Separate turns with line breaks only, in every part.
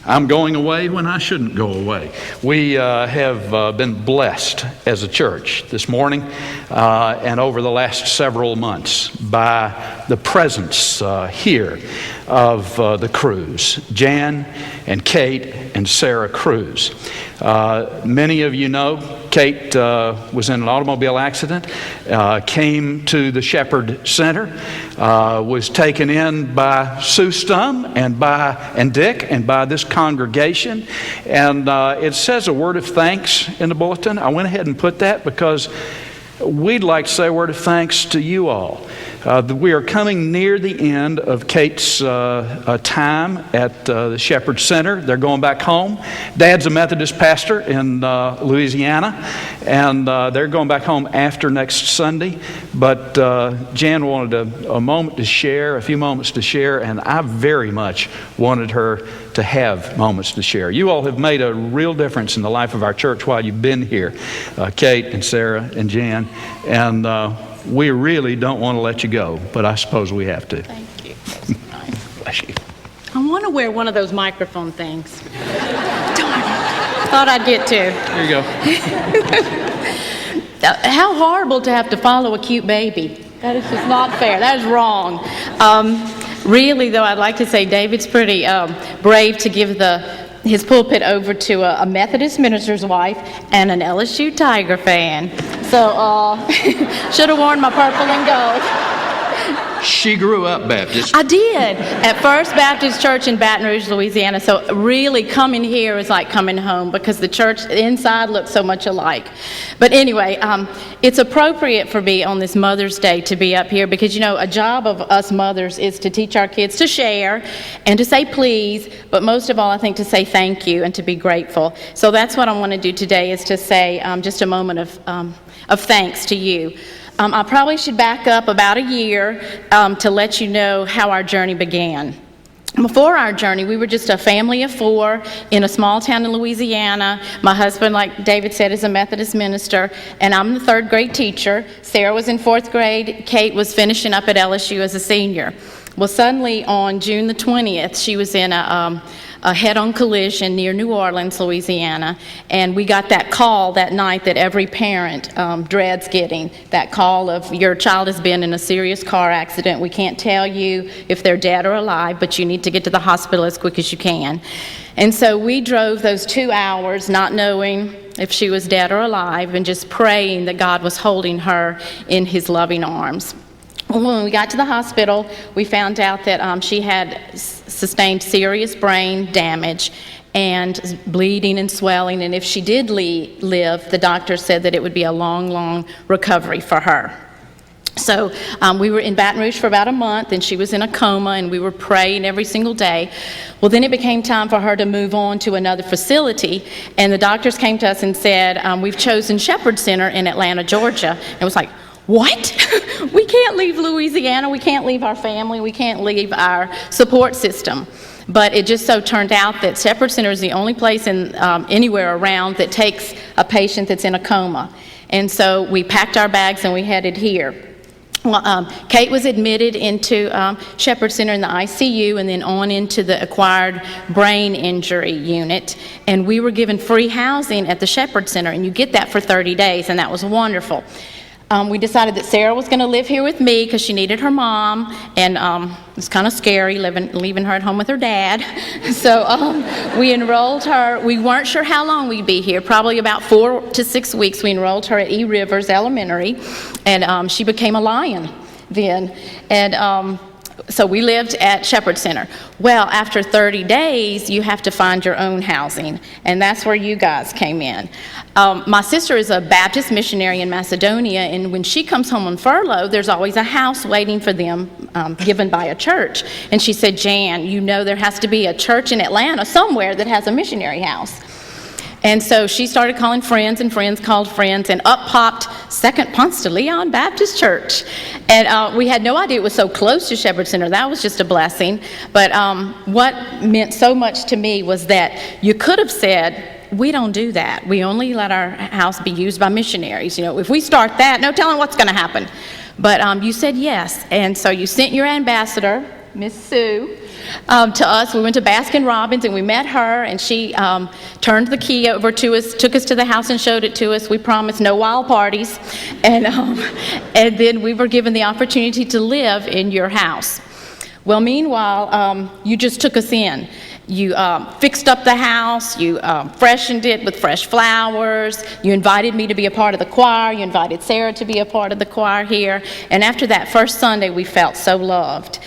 I'm going away when I shouldn't go away. We have been blessed as a church this morning and over the last several months by the presence here of the Crews, Jan and Kate and Sarah Crews. Many of you know Kate was in an automobile accident, came to the Shepherd Center, was taken in by Sue Stum and Dick and by this congregation, and it says a word of thanks in the bulletin. I went ahead and put that because we'd like to say a word of thanks to you all. We are coming near the end of Kate's time at the Shepherd Center. They're going back home. Dad's a Methodist pastor in Louisiana, and they're going back home after next Sunday. But Jan wanted a moment to share, a few moments to share, and I very much wanted her to have moments to share. You all have made a real difference in the life of our church while you've been here, Kate and Sarah and Jan, and we really don't want to let you go, but I suppose we have to.
Thank you. That's nice.
Bless you.
I want to wear one of those microphone things. Darn it. Thought I'd get to.
There you go.
How horrible to have to follow a cute baby. That is just not fair. That is wrong. Really, though, I'd like to say David's pretty brave to give his pulpit over to a Methodist minister's wife and an LSU Tiger fan. So, should have worn my purple and gold.
She grew up Baptist.
I did, at First Baptist Church in Baton Rouge, Louisiana. So really coming here is like coming home because the church inside looks so much alike. But anyway, it's appropriate for me on this Mother's Day to be up here because, you know, a job of us mothers is to teach our kids to share and to say please, but most of all, I think to say thank you and to be grateful. So that's what I want to do today is to say just a moment of thanks to you. I probably should back up about a year to let you know how our journey began. Before our journey, we were just a family of 4 in a small town in Louisiana. My husband, like David said, is a Methodist minister, and I'm the 3rd grade teacher. Sarah was in 4th grade. Kate was finishing up at LSU as a senior. Well, suddenly on June the 20th, she was in a head-on collision near New Orleans, Louisiana, and we got that call that night that every parent dreads getting, that call of your child has been in a serious car accident. We can't tell you if they're dead or alive, but you need to get to the hospital as quick as you can. And so we drove those 2 hours not knowing if she was dead or alive and just praying that God was holding her in his loving arms. When we got to the hospital, we found out that she had sustained serious brain damage and bleeding and swelling, and if she did live, the doctor said that it would be a long, long recovery for her. So we were in Baton Rouge for about a month, and she was in a coma, and we were praying every single day. Well, then it became time for her to move on to another facility, and the doctors came to us and said, we've chosen Shepherd Center in Atlanta, Georgia. And it was like, what? We can't leave Louisiana. We can't leave our family. We can't leave our support system. But it just so turned out that Shepherd Center is the only place anywhere around that takes a patient that's in a coma. And so we packed our bags and we headed here. Well, Kate was admitted into Shepherd Center in the ICU and then on into the acquired brain injury unit. And we were given free housing at the Shepherd Center, and you get that for 30 days, and that was wonderful. We decided that Sarah was going to live here with me because she needed her mom, and it was kind of scary leaving her at home with her dad. So we enrolled her. We weren't sure how long we'd be here, probably about 4 to 6 weeks. We enrolled her at E. Rivers Elementary, and she became a lion then. And so we lived at Shepherd Center. Well, after 30 days, you have to find your own housing, and that's where you guys came in. My sister is a Baptist missionary in Macedonia, and when she comes home on furlough, there's always a house waiting for them given by a church. And she said, Jan, you know there has to be a church in Atlanta somewhere that has a missionary house. And so she started calling friends, and friends called friends, and up popped Second Ponce de Leon Baptist Church. And we had no idea it was so close to Shepherd Center. That was just a blessing. But what meant so much to me was that you could have said, we don't do that. We only let our house be used by missionaries. You know, if we start that, no telling what's going to happen. But you said yes. And so you sent your ambassador, Miss Sue, to us. We went to Baskin-Robbins and we met her, and she turned the key over to us, took us to the house and showed it to us. We promised no wild parties, and then we were given the opportunity to live in your house. Well, meanwhile, you just took us in. You fixed up the house, you freshened it with fresh flowers, you invited me to be a part of the choir, you invited Sarah to be a part of the choir here, and after that first Sunday we felt so loved.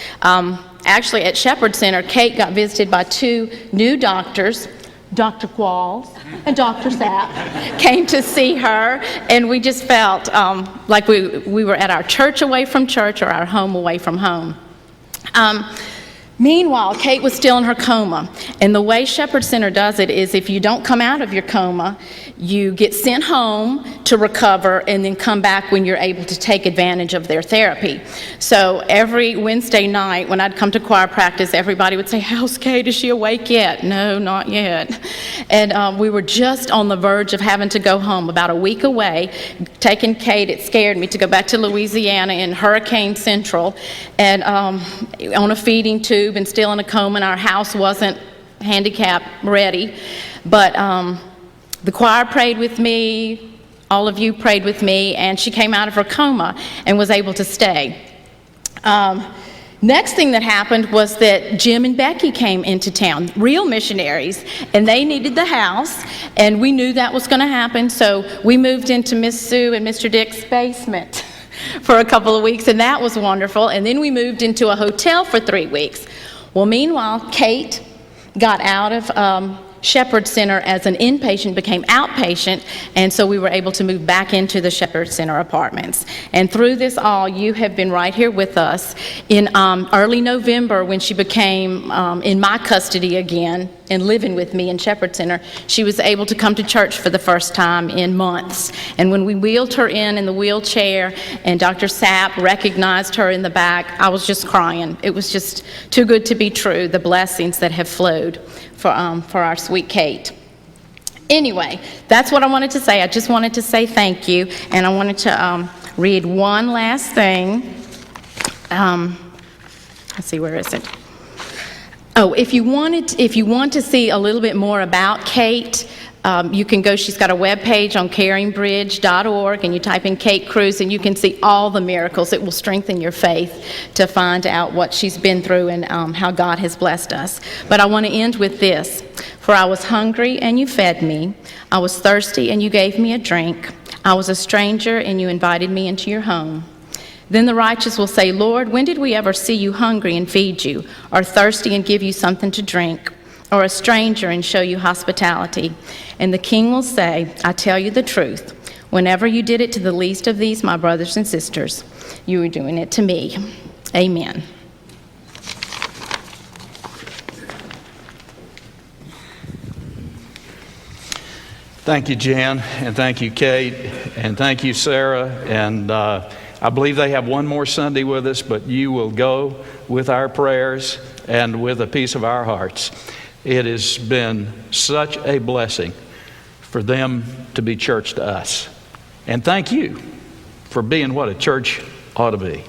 Actually at Shepherd Center, Kate got visited by 2 new doctors, Dr. Qualls and Dr. Sapp, came to see her, and we just felt like we were at our church away from church or our home away from home. Meanwhile, Kate was still in her coma, and the way Shepherd Center does it is if you don't come out of your coma, you get sent home to recover and then come back when you're able to take advantage of their therapy. So every Wednesday night when I'd come to choir practice, everybody would say, "How's Kate? Is she awake yet?" "No, not yet." And we were just on the verge of having to go home, about a week away. Taking Kate, it scared me to go back to Louisiana in Hurricane Central and on a feeding tube and still in a coma, and our house wasn't handicap ready. But the choir prayed with me, all of you prayed with me, and she came out of her coma and was able to stay. Next thing that happened was that Jim and Becky came into town, real missionaries, and they needed the house, and we knew that was going to happen, so we moved into Miss Sue and Mr. Dick's basement for a couple of weeks, and that was wonderful. And then we moved into a hotel for 3 weeks. Well, meanwhile, Kate got out of Shepherd Center as an inpatient, became outpatient, and so we were able to move back into the Shepherd Center apartments. And through this all, you have been right here with us. In early November, when she became in my custody again and living with me in Shepherd Center, she was able to come to church for the first time in months. And when we wheeled her in the wheelchair and Dr. Sapp recognized her in the back, I was just crying. It was just too good to be true, the blessings that have flowed for our sweet Kate. Anyway, that's what I wanted to say. I just wanted to say thank you, and I wanted to read one last thing. Let's see, where is it? Oh, if you want to see a little bit more about Kate, you can go, she's got a webpage on caringbridge.org, and you type in Kate Crews, and you can see all the miracles. It will strengthen your faith to find out what she's been through and how God has blessed us. But I want to end with this. For I was hungry, and you fed me. I was thirsty, and you gave me a drink. I was a stranger, and you invited me into your home. Then the righteous will say, Lord, when did we ever see you hungry and feed you, or thirsty and give you something to drink, or a stranger and show you hospitality? And the king will say, I tell you the truth. Whenever you did it to the least of these, my brothers and sisters, you were doing it to me. Amen.
Thank you, Jan, and thank you, Kate, and thank you, Sarah. And I believe they have one more Sunday with us, but you will go with our prayers and with a piece of our hearts. It has been such a blessing for them to be church to us. And thank you for being what a church ought to be.